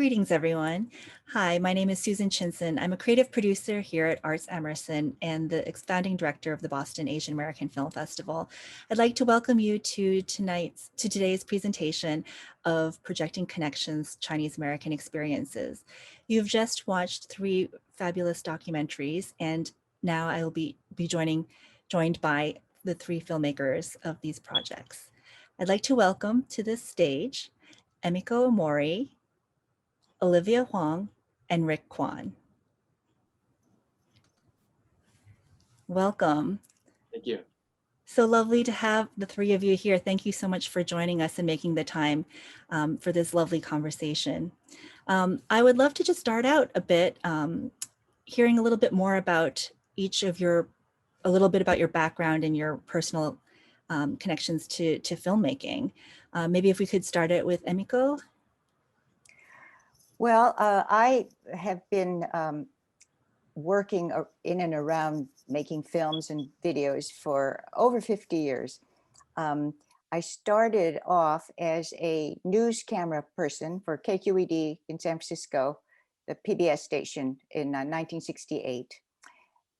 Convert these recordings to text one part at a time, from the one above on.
Greetings, everyone. Hi, my name is Susan Chinson. I'm a creative producer here at Arts Emerson and the founding director of the Boston Asian American Film Festival. I'd like to welcome you to today's presentation of Projecting Connections, Chinese American Experiences. You've just watched three fabulous documentaries, and now I will be joined by the three filmmakers of these projects. I'd like to welcome to this stage Emiko Omori, Olivia Huang, and Rick Kwan. Welcome. Thank you. So lovely to have the three of you here. Thank you so much for joining us and making the time for this lovely conversation. I would love to just start out a bit, hearing a little bit more about each of a little bit about your background and your personal connections to filmmaking. Maybe if we could start it with Emiko. Well, I have been working in and around making films and videos for over 50 years. I started off as a news camera person for KQED in San Francisco, the PBS station in 1968.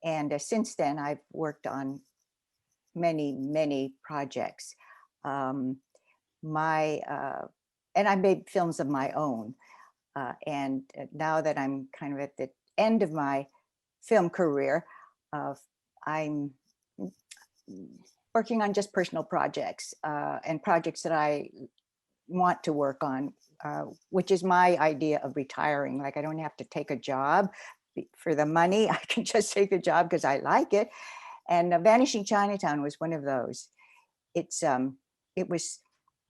And since then, I've worked on many projects. And I made films of my own. And now that I'm kind of at the end of my film career, I'm working on just personal projects and projects that I want to work on, which is my idea of retiring. Like, I don't have to take a job for the money. I can just take a job because I like it. And Vanishing Chinatown was one of those.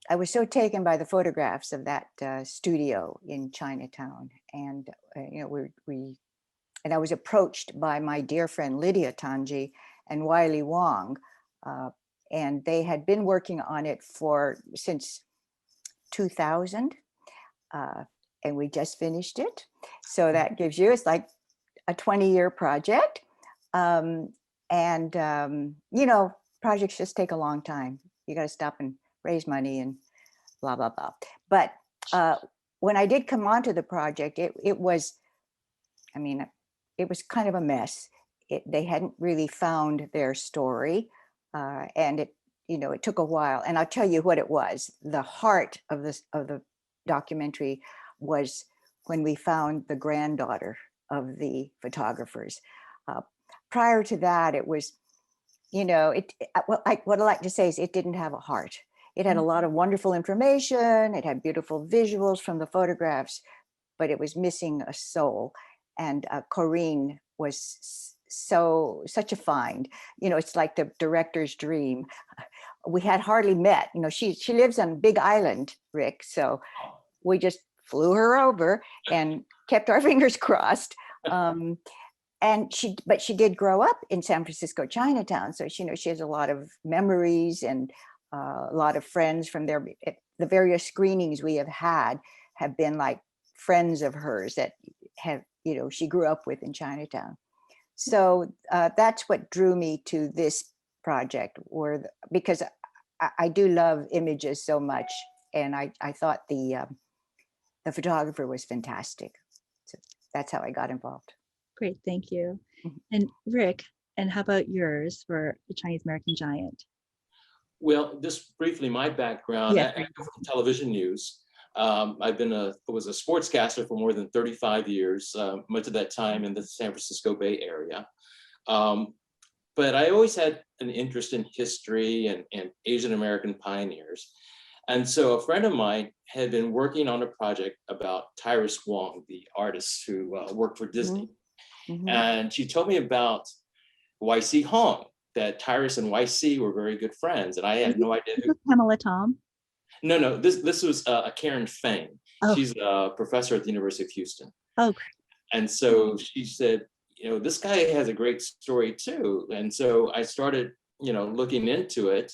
I was so taken by the photographs of that studio in Chinatown, and and I was approached by my dear friend Lydia Tanji and Wiley Wong, and they had been working on it since 2000, and we just finished it. So that gives you, it's like a 20-year project, projects just take a long time. You got to stop and raise money and blah, blah, blah. But when I did come onto the project, it was kind of a mess. They hadn't really found their story. And it took a while. And I'll tell you what it was. The heart of the documentary was when we found the granddaughter of the photographers. Prior to that, it was, what I like to say is it didn't have a heart. It had a lot of wonderful information. It had beautiful visuals from the photographs, but it was missing a soul. And Corinne was such a find. It's like the director's dream. We had hardly met. She lives on Big Island, Rick. So we just flew her over and kept our fingers crossed. But she did grow up in San Francisco, Chinatown. So she has a lot of memories and a lot of friends from there. The various screenings we have had have been like friends of hers that have, she grew up with in Chinatown. So that's what drew me to this project, because I do love images so much, and I thought the photographer was fantastic. So that's how I got involved. Great, thank you. And Rick, and how about yours for the Chinese American Giant? Well, just briefly, my background, Yeah. I come from television news. I was a sportscaster for more than 35 years, much of that time in the San Francisco Bay Area. But I always had an interest in history and Asian American pioneers. And so a friend of mine had been working on a project about Tyrus Wong, the artist who worked for Disney. And she told me about Y.C. Hong, that Tyrus and Y.C. were very good friends. And I had no idea who. Pamela Tom? No, this was Karen Feng. Oh. She's a professor at the University of Houston. Oh, great. And so she said, this guy has a great story too. And so I started, looking into it.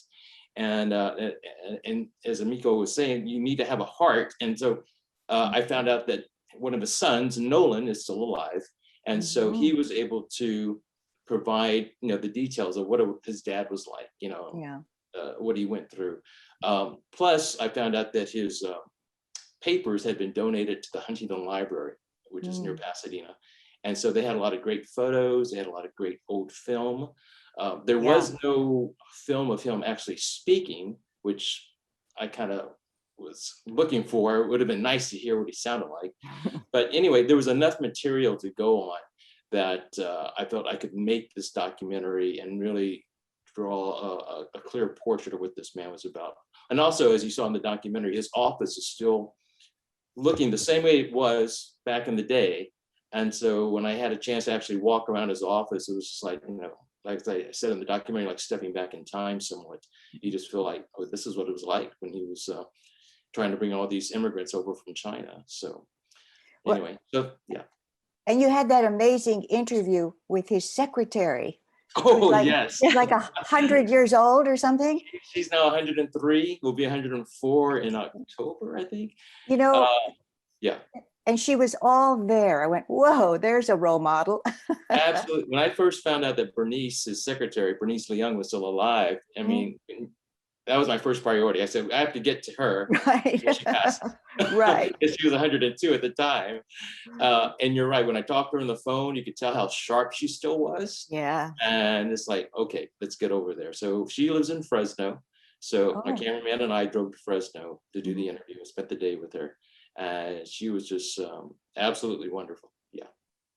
And as Emiko was saying, you need to have a heart. And so I found out that one of his sons, Nolan, is still alive. And so he was able to provide, the details of what his dad was like, what he went through. Plus, I found out that his papers had been donated to the Huntington Library, which is near Pasadena. And so they had a lot of great photos. They had a lot of great old film. There was no film of him actually speaking, which I kind of was looking for. It would have been nice to hear what he sounded like. But anyway, there was enough material to go on that I felt I could make this documentary and really draw a clear portrait of what this man was about. And also, as you saw in the documentary, his office is still looking the same way it was back in the day. And so when I had a chance to actually walk around his office, it was just like, you know, like I said in the documentary, like stepping back in time somewhat. You just feel like, oh, this is what it was like when he was trying to bring all these immigrants over from China. So anyway, so yeah. And you had that amazing interview with his secretary. Oh, like, yes. Like 100 years old or something. She's now 103, will be 104 in October, I think. You know, yeah. And she was all there. I went, whoa, there's a role model. Absolutely. When I first found out that Bernice, his secretary, Bernice Leung, was still alive, I mean, that was my first priority. I said, I have to get to her. Right. She passed. Right. Because she was 102 at the time. And you're right. When I talked to her on the phone, you could tell how sharp she still was. Yeah. And it's like, okay, let's get over there. So she lives in Fresno. So my cameraman and I drove to Fresno to do the interview. I spent the day with her. And she was just absolutely wonderful. Yeah.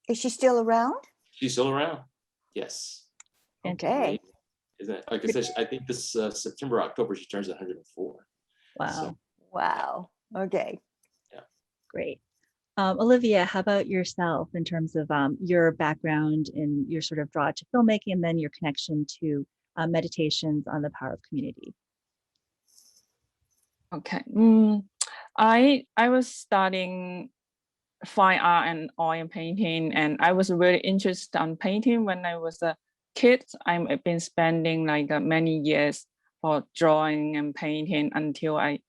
Is she still around? She's still around. Yes. Okay. Isn't it? Like I said, I think this September, October, she turns 104. Wow. So, Wow. Okay. yeah. Great. Olivia, how about yourself in terms of your background and your sort of draw to filmmaking and then your connection to meditations on the power of community? Okay. I was studying fine art and oil painting, and I was really interested on painting when I was a kid. I've been spending like many years for drawing and painting until I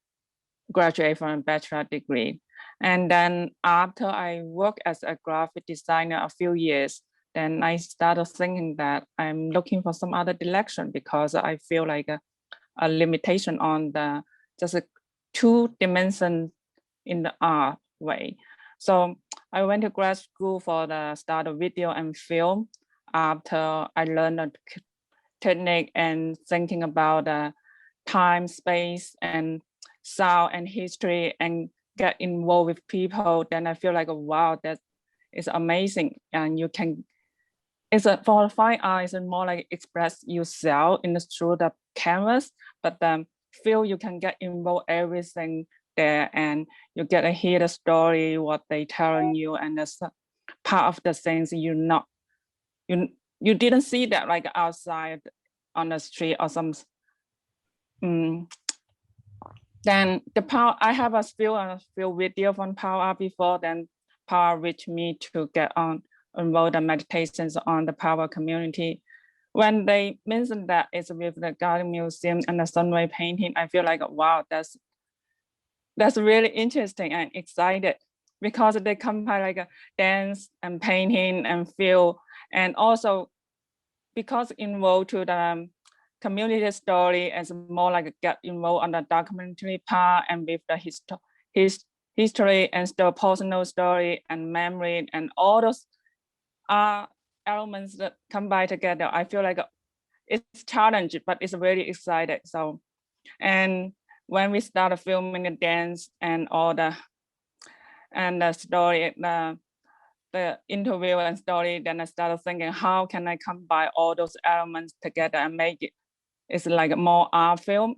graduated from a bachelor degree. And then after I worked as a graphic designer a few years, then I started thinking that I'm looking for some other direction because I feel like a limitation on the just a two-dimension in the art way. So I went to grad school for the start of video and film. After I learned a technique and thinking about time, space, and sound and history, and get involved with people, then I feel like, wow, that is amazing. And you can, for fine art, it's more like express yourself through the canvas, but feel you can get involved everything there, and you get to hear the story, what they telling you, and that's part of the things you didn't see that like outside on the street or some. Then the power, I have a few video from Power Art before, then Power reached me to get on involved in meditations on the Power community. When they mentioned that it's with the Garden Museum and the Sunway painting, I feel like, wow, that's really interesting and excited, because they combine like a dance and painting and feel, and also because involved to the community story as more like get involved on the documentary part, and with the history and still personal story and memory and all those elements that combine together. I feel like it's challenging, but it's really exciting. So, and when we started filming the dance and all the story, the interview and story, then I started thinking, how can I combine all those elements together and make it's like more art film,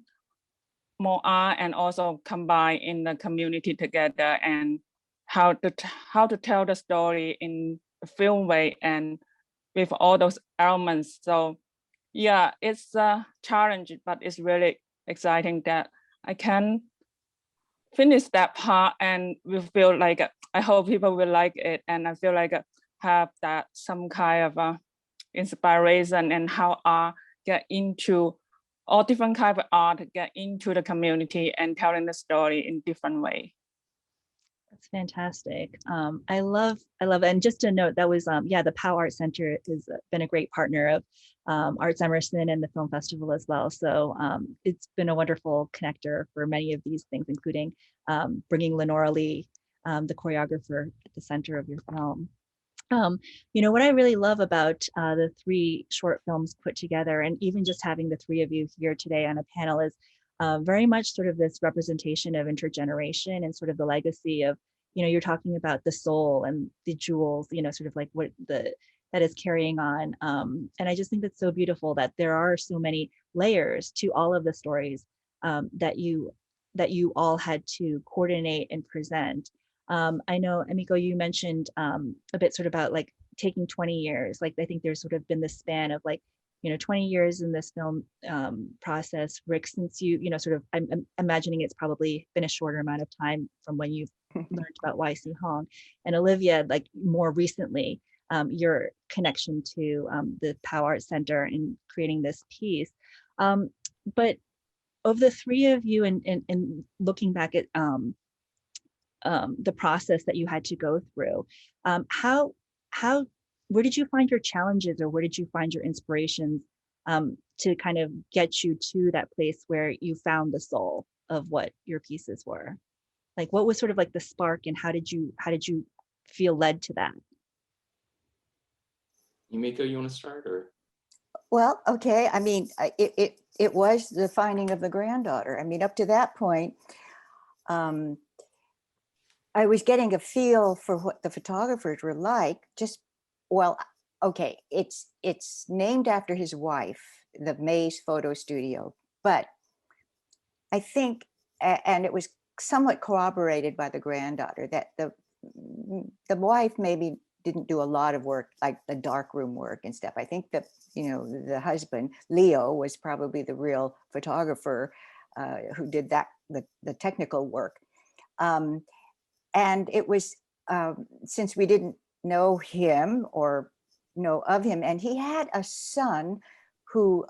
more art, and also combine in the community together, and how to tell the story in a film way and with all those elements. So yeah, it's a challenge, but it's really exciting that I can finish that part, and we feel like I hope people will like it, and I feel like have that some kind of inspiration and how art get into all different kind of art, get into the community and telling the story in different way. That's fantastic. I love it. And just a note, that was, the Pow Art Center has been a great partner of Arts Emerson and the film festival as well. So it's been a wonderful connector for many of these things, including bringing Lenora Lee, the choreographer, at the center of your film. What I really love about the 3 short films put together, and even just having the 3 of you here today on a panel, is very much sort of this representation of intergeneration and sort of the legacy of, you're talking about the soul and the jewels, sort of like what that is carrying on. And I just think that's so beautiful that there are so many layers to all of the stories that you all had to coordinate and present. I know, Emiko, you mentioned a bit sort of about like taking 20 years. Like, I think there's sort of been this span of like, 20 years in this film process. Rick, since you, sort of, I'm imagining it's probably been a shorter amount of time from when you've learned about YC Hong. And Olivia, like more recently, your connection to the POW Art Center and creating this piece. But of the 3 of you, and looking back at the process that you had to go through, how where did you find your challenges, or where did you find your inspirations to kind of get you to that place where you found the soul of what your pieces were? Like, what was sort of like the spark, and how did you feel led to that? Yumiko, you want to start, or? Well, okay. I mean, it was the finding of the granddaughter. I mean, up to that point, I was getting a feel for what the photographers were like. Well, okay, it's named after his wife, the Mays Photo Studio, but I think, and it was somewhat corroborated by the granddaughter, that the wife maybe didn't do a lot of work, like the darkroom work and stuff. I think that, the husband, Leo, was probably the real photographer who did that, the technical work. And it was, since we didn't know him or know of him, and he had a son who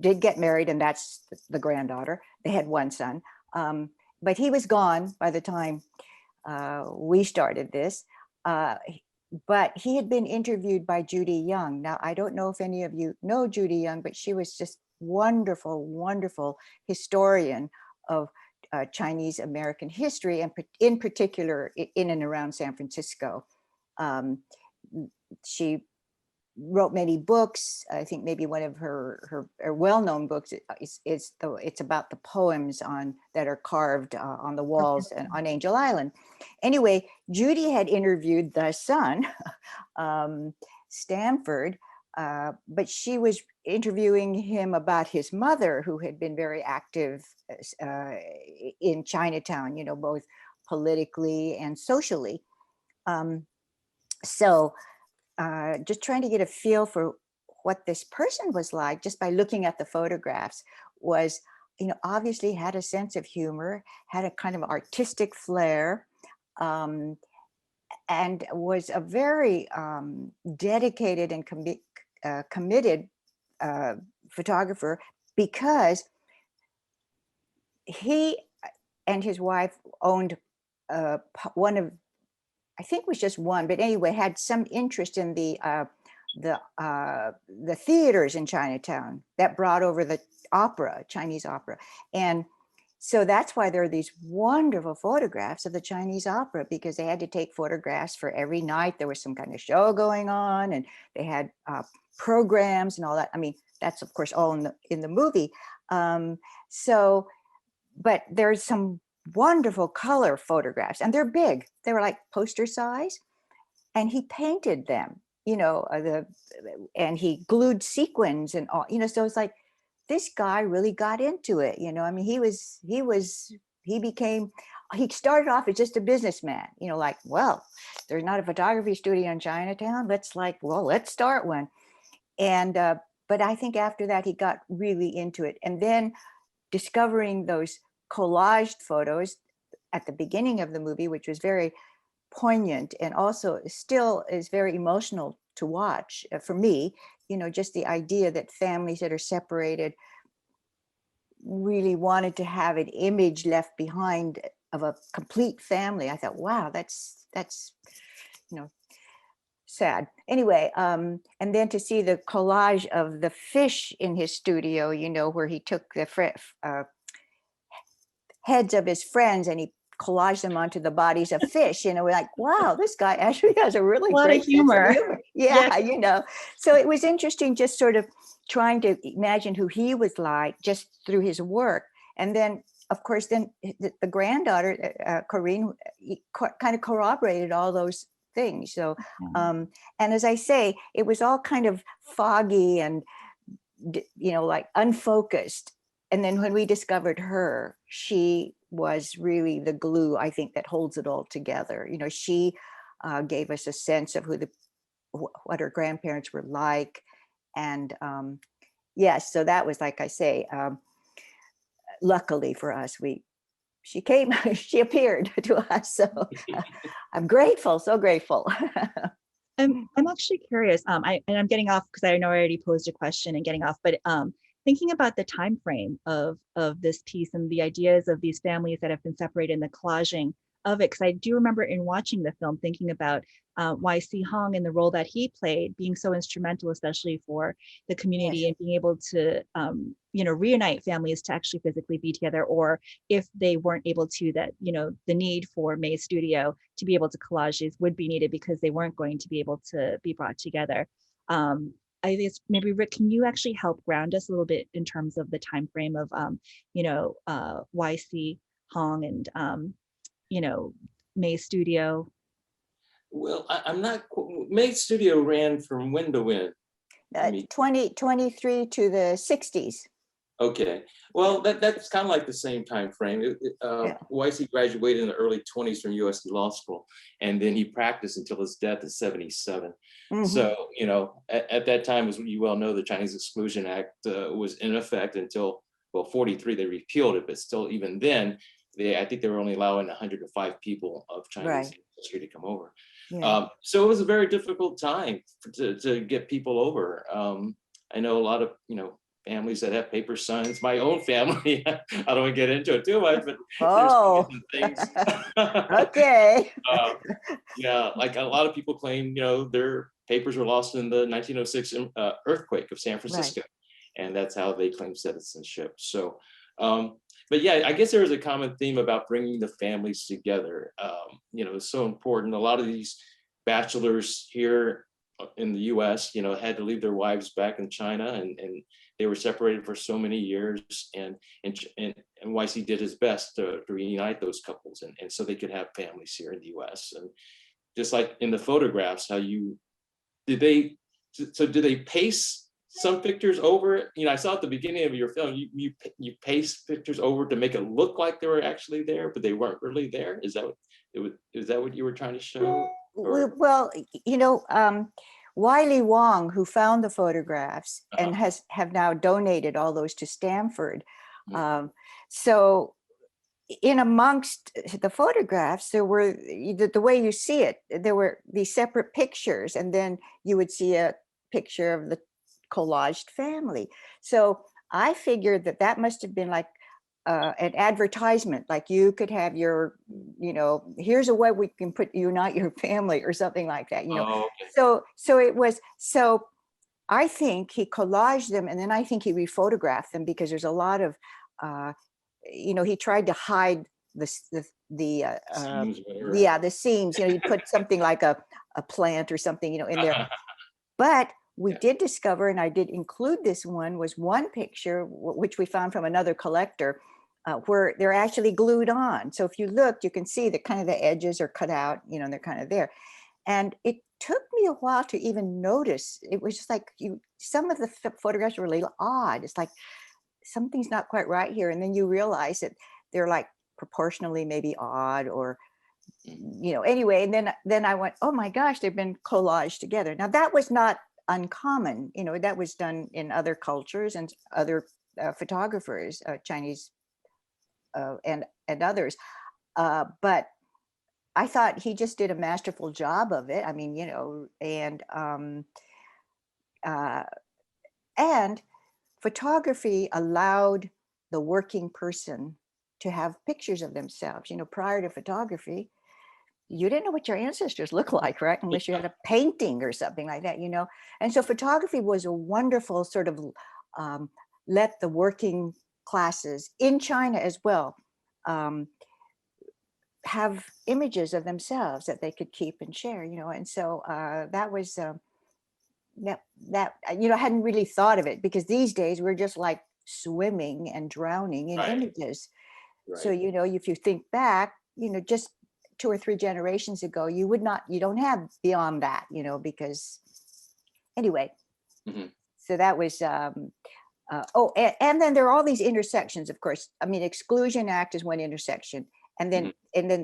did get married, and that's the granddaughter. They had one son, but he was gone by the time we started this. But he had been interviewed by Judy Young. Now, I don't know if any of you know Judy Young, but she was just wonderful, wonderful historian of Chinese American history, and in particular in and around San Francisco. She wrote many books. I think maybe one of her well-known books it's about the poems that are carved on the walls and on Angel Island. Anyway, Judy had interviewed the son, Stanford, but she was interviewing him about his mother, who had been very active in Chinatown, both politically and socially. So just trying to get a feel for what this person was like just by looking at the photographs was, obviously had a sense of humor, had a kind of artistic flair, and was a very dedicated and committed photographer, because he and his wife owned one of, I think it was just one, but anyway, had some interest in the theaters in Chinatown that brought over the opera, Chinese opera. And so that's why there are these wonderful photographs of the Chinese opera, because they had to take photographs for every night. There was some kind of show going on, and they had programs and all that. I mean, that's of course all in the movie. But there's some wonderful color photographs, and they're big. They were like poster size, and he painted them, and he glued sequins and all, so it's like, this guy really got into it. I mean, he started off as just a businessman, like, well, there's not a photography studio in Chinatown. Let's start one. And, but I think after that, he got really into it. And then discovering those collaged photos at the beginning of the movie, which was very poignant and also still is very emotional to watch for me, just the idea that families that are separated really wanted to have an image left behind of a complete family. I thought, wow, that's sad. Anyway, and then to see the collage of the fish in his studio, you know, where he took the heads of his friends and he collaged them onto the bodies of fish. You know, we're like, wow, this guy actually has a really A lot of great sense of humor. humor. Yeah, you know. So it was interesting just sort of trying to imagine who he was like just through his work. And then, of course, then the granddaughter, Corinne, kind of corroborated all those things. So, and as I say, it was all kind of foggy and, you know, like unfocused. And then when we discovered her, she was really the glue, I think, that holds it all together. You know, she gave us a sense of what her grandparents were like. And yes, so that was, like I say, luckily for us, she came, she appeared to us. So I'm grateful, so grateful. I'm actually curious. And I'm getting off because I know I already posed a question and getting off, but thinking about the time frame of this piece and the ideas of these families that have been separated and the collaging of it, because I do remember in watching the film thinking about Y.C. Hong and the role that he played being so instrumental, especially for the community, Yes. and being able to you know, reunite families to actually physically be together, or if they weren't able to, that, you know, the need for May's studio to be able to collage these would be needed because they weren't going to be able to be brought together. I guess maybe Rick, can you actually help ground us a little bit in terms of the time frame of you know, Y.C. Hong and you know, May's studio? Well, I'm not, May Studio ran from when to when? 2023 to the 60s. Okay, well, that's kind of like the same time frame. YC graduated in the early 20s from USC Law School, and then he practiced until his death in 77. So, you know, at that time, as you well know, the Chinese Exclusion Act was in effect until, well, 43, they repealed it, but still, even then, I think they were only allowing 105 people of Chinese ancestry to come over. So it was a very difficult time to get people over. I know a lot of, you know, families that have paper sons. My own family, I don't want to get into it too much, but there's things. Okay. Yeah, like a lot of people claim, you know, their papers were lost in the 1906 earthquake of San Francisco, and that's how they claim citizenship. So, but yeah, I guess there is a common theme about bringing the families together. You know, it's so important. A lot of these bachelors here in the U.S., you know, had to leave their wives back in China, and they were separated for so many years, and YC did his best to reunite those couples, and so they could have families here in the U.S. And just like in the photographs, how did they paste some pictures over? You know, I saw at the beginning of your film, you paste pictures over to make it look like they were actually there, but they weren't really there. Is that what you were trying to show? Well, you know, Wiley Wong, who found the photographs and have now donated all those to Stanford. So in amongst the photographs, there were, the way you see it, there were these separate pictures, and then you would see a picture of the collaged family. So I figured that must have been like an advertisement, like you could have your, you know, here's a way we can unite your family or something like that, you know. So it was, so I think he collaged them, and then I think he rephotographed them, because there's a lot of, you know, he tried to hide the seams, the seams, you know, you put something like a plant or something, you know, in there. But we did discover, and I did include this one, was one picture, which we found from another collector, where they're actually glued on. So if you look, you can see that kind of the edges are cut out, you know, and they're kind of there. And it took me a while to even notice. It was just like, some of the photographs were a little odd. It's like, something's not quite right here. And then you realize that they're like proportionally maybe odd, or, you know, anyway. And then I went, oh my gosh, they've been collaged together. Now that was not uncommon, you know, that was done in other cultures and other photographers, Chinese and others. But I thought he just did a masterful job of it. I mean, you know, and photography allowed the working person to have pictures of themselves. You know, prior to photography, you didn't know what your ancestors looked like, right? Unless you had a painting or something like that, you know? And so photography was a wonderful sort of let the working classes in China as well have images of themselves that they could keep and share, you know? And so that was, that, you know, I hadn't really thought of it because these days we're just like swimming and drowning in Right. images. So, Right. you know, if you think back, you know, just 2 or 3 generations ago, you don't have beyond that, you know, because anyway, Mhm. so that was, and then there are all these intersections, of course. I mean, Exclusion Act is one intersection. And then,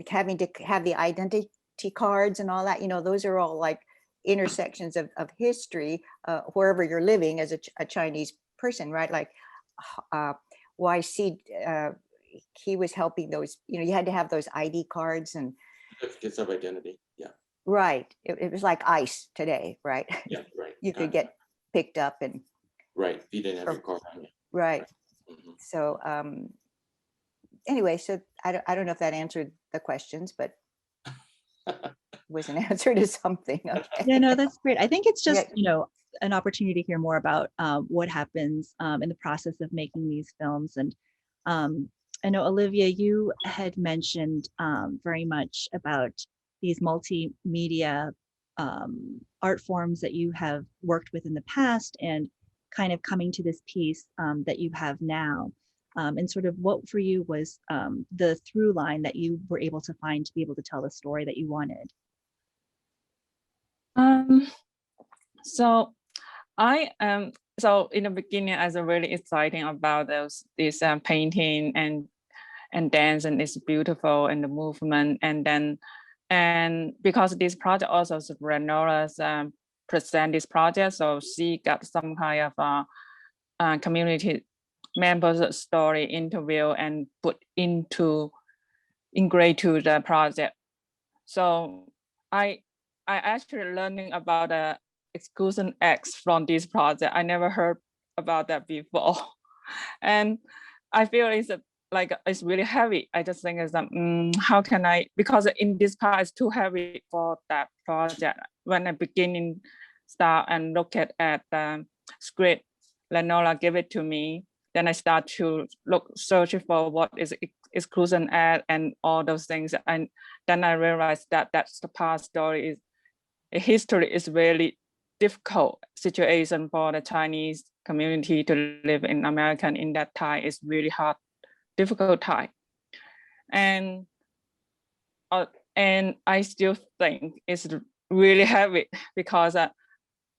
having to have the identity cards and all that, you know, those are all like intersections of history, wherever you're living as a Chinese person, right? Like YC, he was helping those, you know, you had to have those ID cards and Certificates of identity. Yeah. right. It was like ICE today, right? Yeah. Right. You could get picked up and right. If you didn't have or- your card on you. right. Mhm. So anyway, so I don't know if that answered the questions, but was an answer to something. Okay. Yeah, no, that's great. I think it's just, Yeah. you know, an opportunity to hear more about what happens in the process of making these films. And I know, Olivia, you had mentioned very much about these multimedia art forms that you have worked with in the past and kind of coming to this piece that you have now. And sort of what for you was the through line that you were able to find to be able to tell the story that you wanted? So I am so in the beginning I was really exciting about this painting and dance, and it's beautiful and the movement, and because this project also is Renola's present this project, so she got some kind of community members story interview and put integrate to the project. So I actually learning about the Exclusion X from this project. I never heard about that before. And I feel it's really heavy. I just think it's how can I, because in this part it's too heavy for that project. When I beginning start and look at the script, Lenola gave it to me. Then I start to searching for what is Exclusion Act and all those things. And then I realized that that's the past story is history is really difficult situation for the Chinese community to live in America in that time. Is really hard, difficult time. And I still think it's really heavy because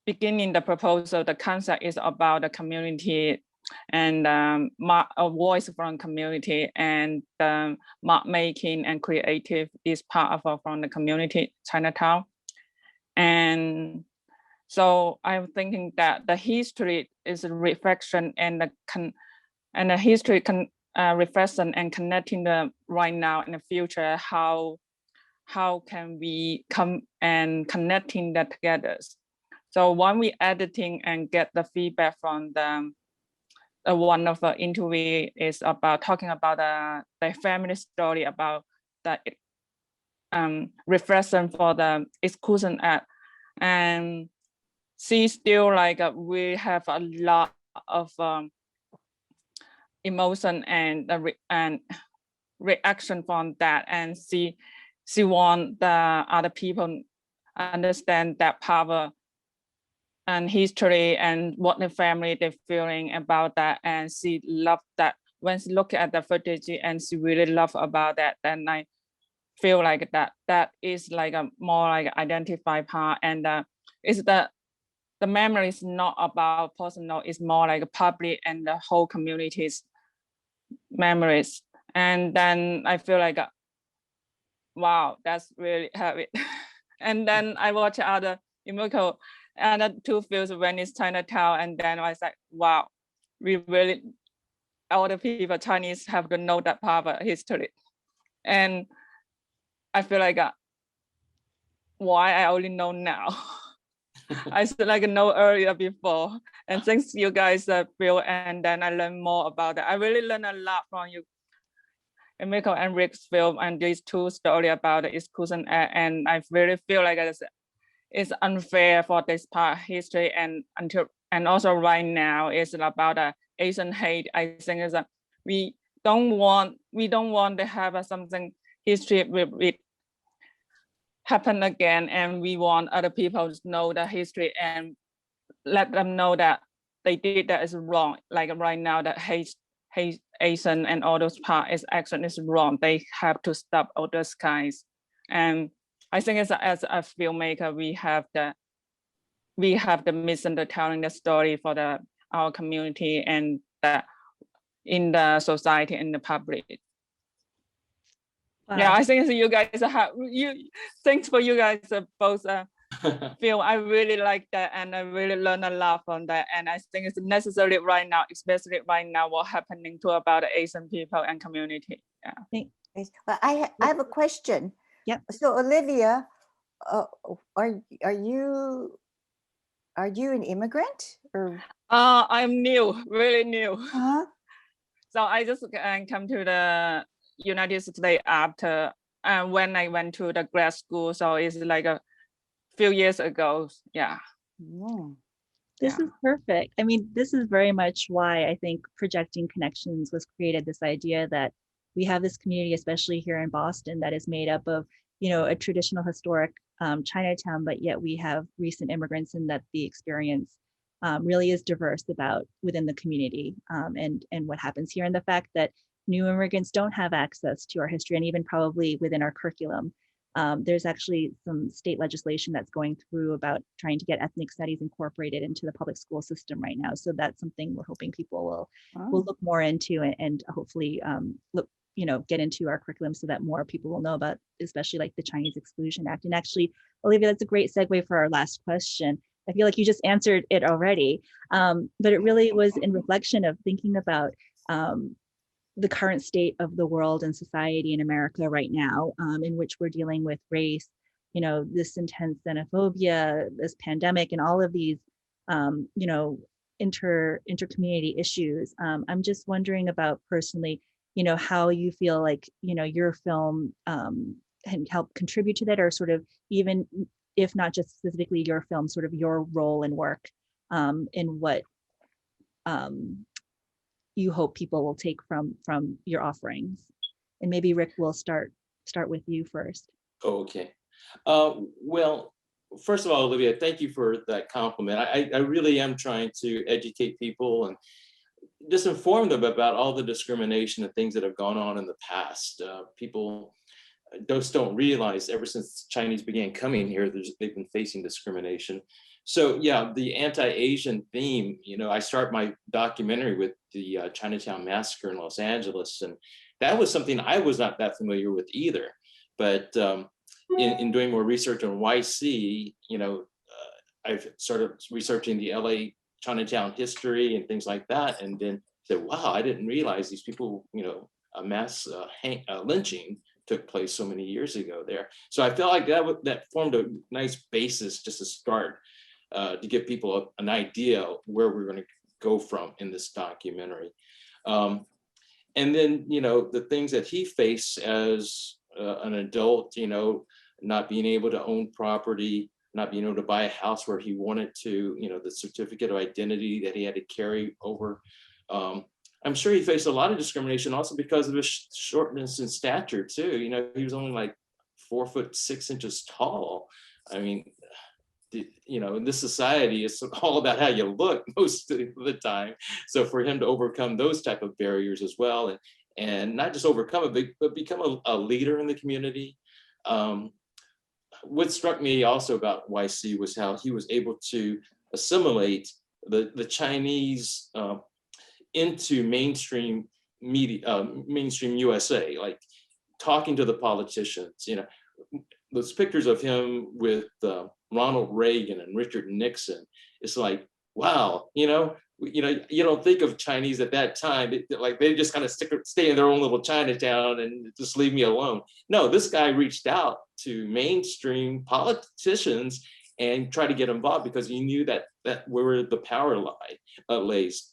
beginning the proposal, the concept is about the community and a voice from community, and mark making and creative is part of from the community Chinatown. And so I'm thinking that the history is a reflection and the history reflection and connecting the right now and the future. How can we come and connecting that together? So when we editing and get the feedback from the one of the interview is about talking about the family story about the reflection for the Exclusion Act, and she still we have a lot of emotion and reaction from that, and she want the other people understand that power and history and what the family they're feeling about that, and she loved that when she look at the footage and she really love about that. Then I feel like that is like a more like identified part, and is the memory is not about personal, it's more like a public and the whole community's memories. And then I feel like wow, that's really heavy. And then I watch other Emiko and the 2 films when it's Chinatown, and then I was like, wow, we really, all the people Chinese have to know that part of history. And I feel like why I only know now. I should know earlier before. And thanks you guys, Bill, and then I learned more about it. I really learned a lot from you Emiko and Rick's film and these two story about the exclusion, and I really feel like it's unfair for this part of history, and also right now it's about Asian hate. I think is we don't want to have something history with happen again, and we want other people to know the history and let them know that they did that is wrong. Like right now, that hate Asian and all those part is action is wrong. They have to stop all those guys. And I think as a filmmaker, we have the mission to telling the story for our community and in the society and the public. Yeah, I think you guys thanks for you guys both film. I really like that, and I really learned a lot from that. And I think it's necessary right now, especially right now, what's happening to about the Asian people and community. Yeah. Well, I have a question. Yep. So Olivia, are you an immigrant or? I'm new, really new. Huh? So I just come to the United States after when I went to the grad school. So it's like a few years ago. Yeah. This is perfect. I mean, this is very much why I think Projecting Connections was created, this idea that we have this community, especially here in Boston, that is made up of, you know, a traditional historic Chinatown, but yet we have recent immigrants, and that the experience really is diverse about within the community and what happens here, and the fact that new immigrants don't have access to our history, and even probably within our curriculum. There's actually some state legislation that's going through about trying to get ethnic studies incorporated into the public school system right now. So that's something we're hoping people will look more into and hopefully get into our curriculum so that more people will know about, especially like the Chinese Exclusion Act. And actually, Olivia, that's a great segue for our last question. I feel like you just answered it already, but it really was in reflection of thinking about the current state of the world and society in America right now, in which we're dealing with race, you know, this intense xenophobia, this pandemic, and all of these, inter-community issues. I'm just wondering about personally, you know, how you feel like, you know, your film can help contribute to that, or sort of even if not just specifically your film, sort of your role and work in what you hope people will take from your offerings. And maybe Rick, will start with you first. Okay. Well, first of all, Olivia, thank you for that compliment. I really am trying to educate people and just inform them about all the discrimination and things that have gone on in the past. People just don't realize ever since Chinese began coming here, they've been facing discrimination. So yeah, the anti-Asian theme, you know, I start my documentary with the Chinatown Massacre in Los Angeles, and that was something I was not that familiar with either. But in doing more research on YC, you know, I've started researching the LA Chinatown history and things like that, and then said, wow, I didn't realize these people, you know, a mass lynching took place so many years ago there. So I felt like that formed a nice basis just to start. To give people an idea of where we're going to go from in this documentary. And then, you know, the things that he faced as an adult, you know, not being able to own property, not being able to buy a house where he wanted to, you know, the certificate of identity that he had to carry over. I'm sure he faced a lot of discrimination also because of his shortness in stature too. You know, he was only like 4'6" tall. I mean, you know, in this society, it's all about how you look most of the time. So for him to overcome those type of barriers as well, and not just overcome it, but become a leader in the community. What struck me also about YC was how he was able to assimilate the Chinese into mainstream media, mainstream USA, like talking to the politicians. You know, those pictures of him with Ronald Reagan and Richard Nixon, it's like, wow, you don't think of Chinese at that time, like they just kind of stay in their own little Chinatown and just leave me alone. No, this guy reached out to mainstream politicians and tried to get involved because he knew that where the power lies,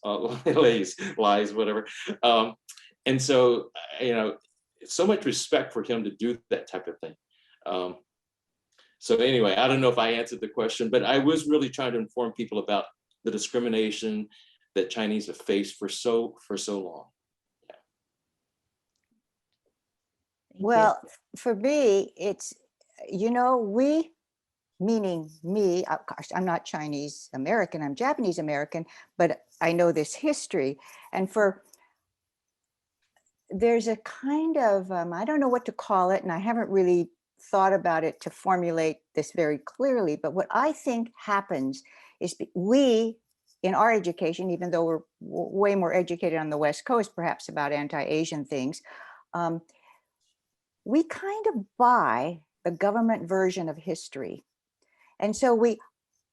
whatever. And so, you know, so much respect for him to do that type of thing. So anyway, I don't know if I answered the question, but I was really trying to inform people about the discrimination that Chinese have faced for so long. Thank you. Well, for me, it's, you know, we, meaning me, of course, I'm not Chinese American, I'm Japanese American, but I know this history. And there's a kind of, I don't know what to call it, and I haven't really thought about it to formulate this very clearly, but what I think happens is we, in our education, even though we're way more educated on the West Coast, perhaps about anti-Asian things, we kind of buy the government version of history. And so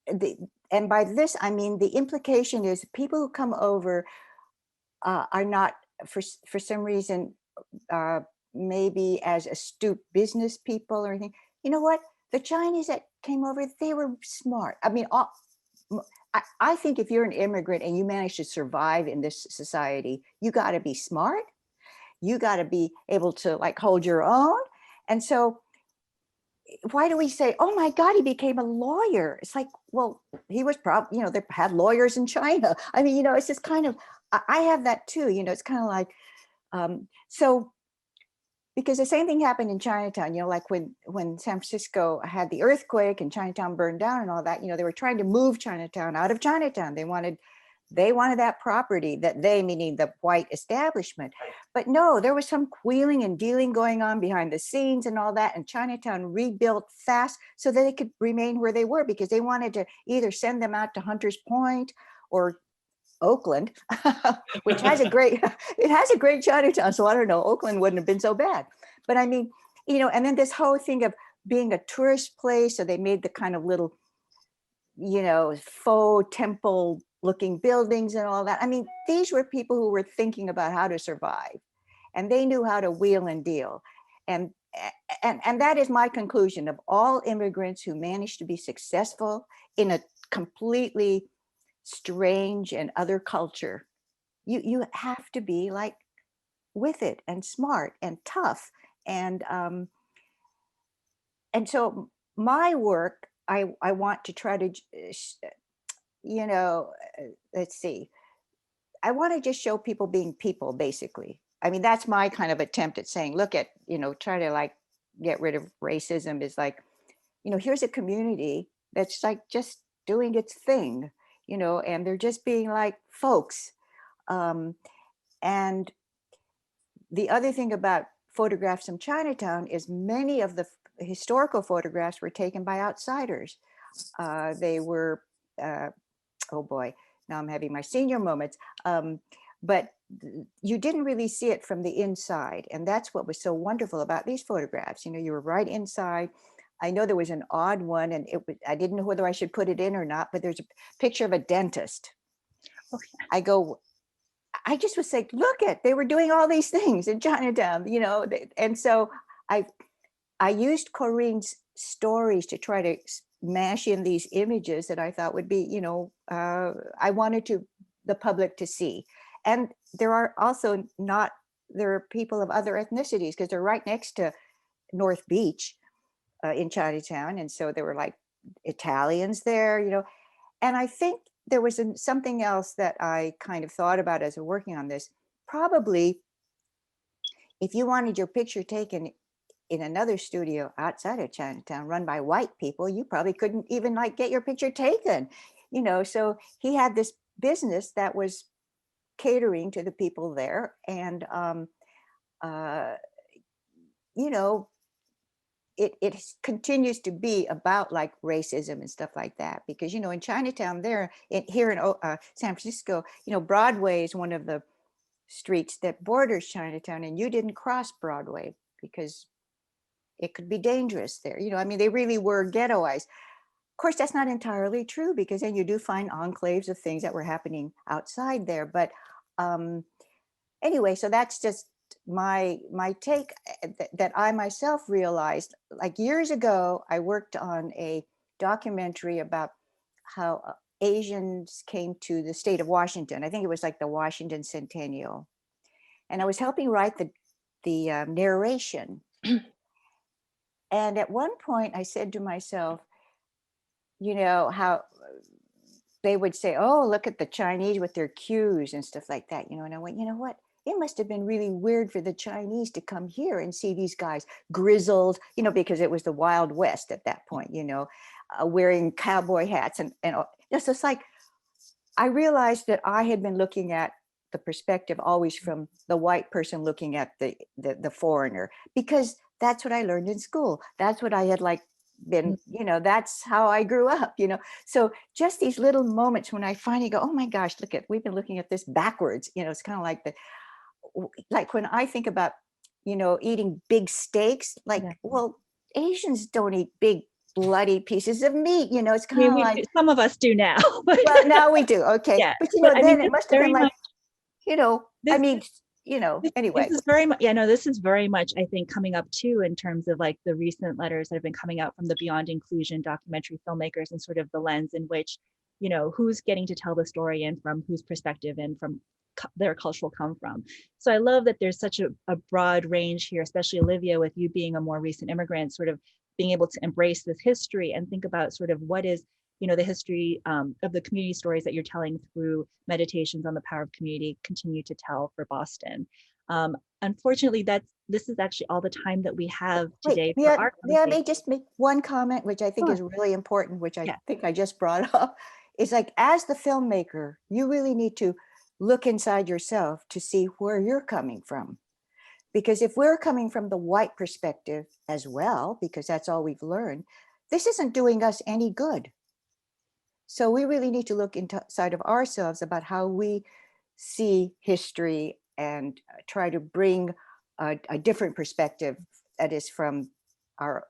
and by this, I mean, the implication is people who come over are not, for some reason, maybe as astute business people or anything. You know what? The Chinese that came over, they were smart. I mean, I think if you're an immigrant and you manage to survive in this society, you got to be smart. You got to be able to like hold your own. And so why do we say, oh my God, he became a lawyer? It's like, well, he was probably, you know, they had lawyers in China. I mean, you know, it's just kind of, I have that too, you know, it's kind of like, so, because the same thing happened in Chinatown, you know, like when San Francisco had the earthquake and Chinatown burned down and all that, you know, they were trying to move Chinatown out of Chinatown. They wanted that property, that they, meaning the white establishment. But no, there was some wheeling and dealing going on behind the scenes and all that. And Chinatown rebuilt fast so that they could remain where they were, because they wanted to either send them out to Hunters Point or Oakland, which has it has a great Chinatown. So I don't know, Oakland wouldn't have been so bad. But I mean, you know, and then this whole thing of being a tourist place. So they made the kind of little, you know, faux temple looking buildings and all that. I mean, these were people who were thinking about how to survive, and they knew how to wheel and deal. And that is my conclusion of all immigrants who managed to be successful in a completely strange and other culture. You have to be like with it and smart and tough. And so my work, I want to try to, you know, let's see, I want to just show people being people, basically. I mean, that's my kind of attempt at saying, look at, you know, try to like get rid of racism is like, you know, here's a community that's like just doing its thing, you know, and they're just being like folks. And the other thing about photographs from Chinatown is many of the historical photographs were taken by outsiders. They were, oh boy, now I'm having my senior moments. But you didn't really see it from the inside. And that's what was so wonderful about these photographs. You know, you were right inside. I know there was an odd one, and I didn't know whether I should put it in or not, but there's a picture of a dentist. Okay. I just was like, look at, they were doing all these things in Chinatown, you know. And so I used Corinne's stories to try to mash in these images that I thought would be, you know, I wanted the public to see. And there are also there are people of other ethnicities, because they're right next to North Beach in Chinatown. And so there were like Italians there, you know. And I think there was something else that I kind of thought about as we're working on this. Probably if you wanted your picture taken in another studio outside of Chinatown run by white people, you probably couldn't even like get your picture taken, you know. So he had this business that was catering to the people there. And, you know, it continues to be about like racism and stuff like that, because, you know, in Chinatown here in San Francisco, you know, Broadway is one of the streets that borders Chinatown, and you didn't cross Broadway because it could be dangerous there. You know, I mean, they really were ghettoized. Of course, that's not entirely true, because then you do find enclaves of things that were happening outside there. But anyway, so that's just my take that I myself realized. Like years ago, I worked on a documentary about how Asians came to the state of Washington. I think it was like the Washington Centennial. And I was helping write the narration. And at one point I said to myself, you know, how they would say, oh, look at the Chinese with their cues and stuff like that, you know, and I went, you know what? It must have been really weird for the Chinese to come here and see these guys grizzled, you know, because it was the Wild West at that point, you know, wearing cowboy hats and it's just like, I realized that I had been looking at the perspective always from the white person looking at the foreigner, because that's what I learned in school. That's what I had like been, you know, that's how I grew up, you know. So just these little moments when I finally go, oh my gosh, look at, we've been looking at this backwards, you know, it's kind of like like when I think about, you know, eating big steaks, like, Yeah. well, Asians don't eat big bloody pieces of meat, you know, it's I kind mean, of like, some of us do now. But well, now we do, okay. yeah, But you but know, I mean, then it this must have been very like, much you know, I this mean, you know, this anyway. is very much, yeah, no, this is very much, I think, coming up too in terms of like the recent letters that have been coming out from the Beyond Inclusion documentary filmmakers, and sort of the lens in which, you know, who's getting to tell the story and from whose perspective and from their cultural come from. So I love that there's such a broad range here, especially Olivia, with you being a more recent immigrant, sort of being able to embrace this history and think about sort of what is, you know, the history of the community stories that you're telling through meditations on the power of community continue to tell for Boston. Unfortunately, this is actually all the time that we have Wait, today may for I, our may I conversation. just make one comment, which I think Sure. is really important, which I Yeah. think I just brought up, is like, as the filmmaker, you really need to look inside yourself to see where you're coming from. Because if we're coming from the white perspective as well, because that's all we've learned, this isn't doing us any good. So we really need to look inside of ourselves about how we see history and try to bring a different perspective that is from our,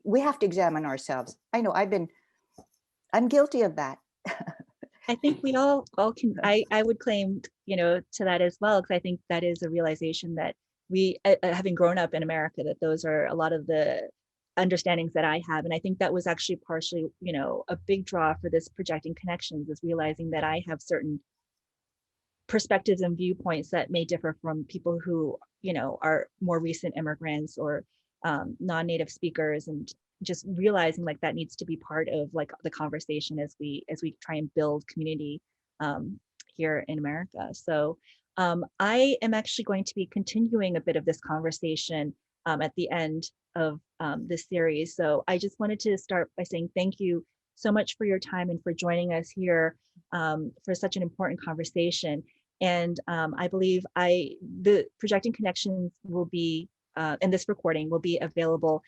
we have to examine ourselves. I know I'm guilty of that. I think we all can, I would claim, you know, to that as well, because I think that is a realization that we, having grown up in America, that those are a lot of the understandings that I have. And I think that was actually partially, you know, a big draw for this Projecting Connections, is realizing that I have certain perspectives and viewpoints that may differ from people who, you know, are more recent immigrants or non-native speakers, and just realizing like that needs to be part of like the conversation as we try and build community here in America. So I am actually going to be continuing a bit of this conversation at the end of this series. So I just wanted to start by saying thank you so much for your time and for joining us here for such an important conversation. And I believe the Projecting Connections will be, and this recording will be available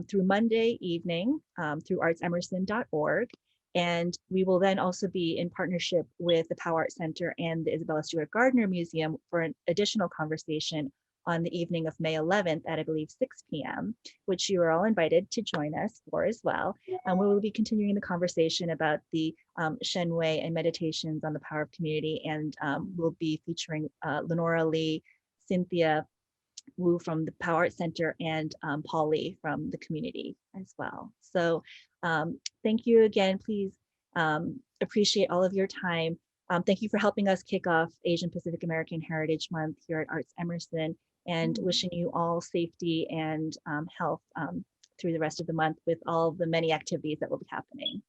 through Monday evening through artsemerson.org. And we will then also be in partnership with the Powell Art Center and the Isabella Stewart Gardner Museum for an additional conversation on the evening of May 11th at, I believe, 6 p.m., which you are all invited to join us for as well. And we will be continuing the conversation about the Shen Wei and meditations on the power of community. And we'll be featuring Lenora Lee, Cynthia Wu from the Powell Art Center, and Paul Lee from the community as well. So thank you again. Please appreciate all of your time. Thank you for helping us kick off Asian Pacific American Heritage Month here at Arts Emerson, and wishing you all safety and health through the rest of the month with all the many activities that will be happening.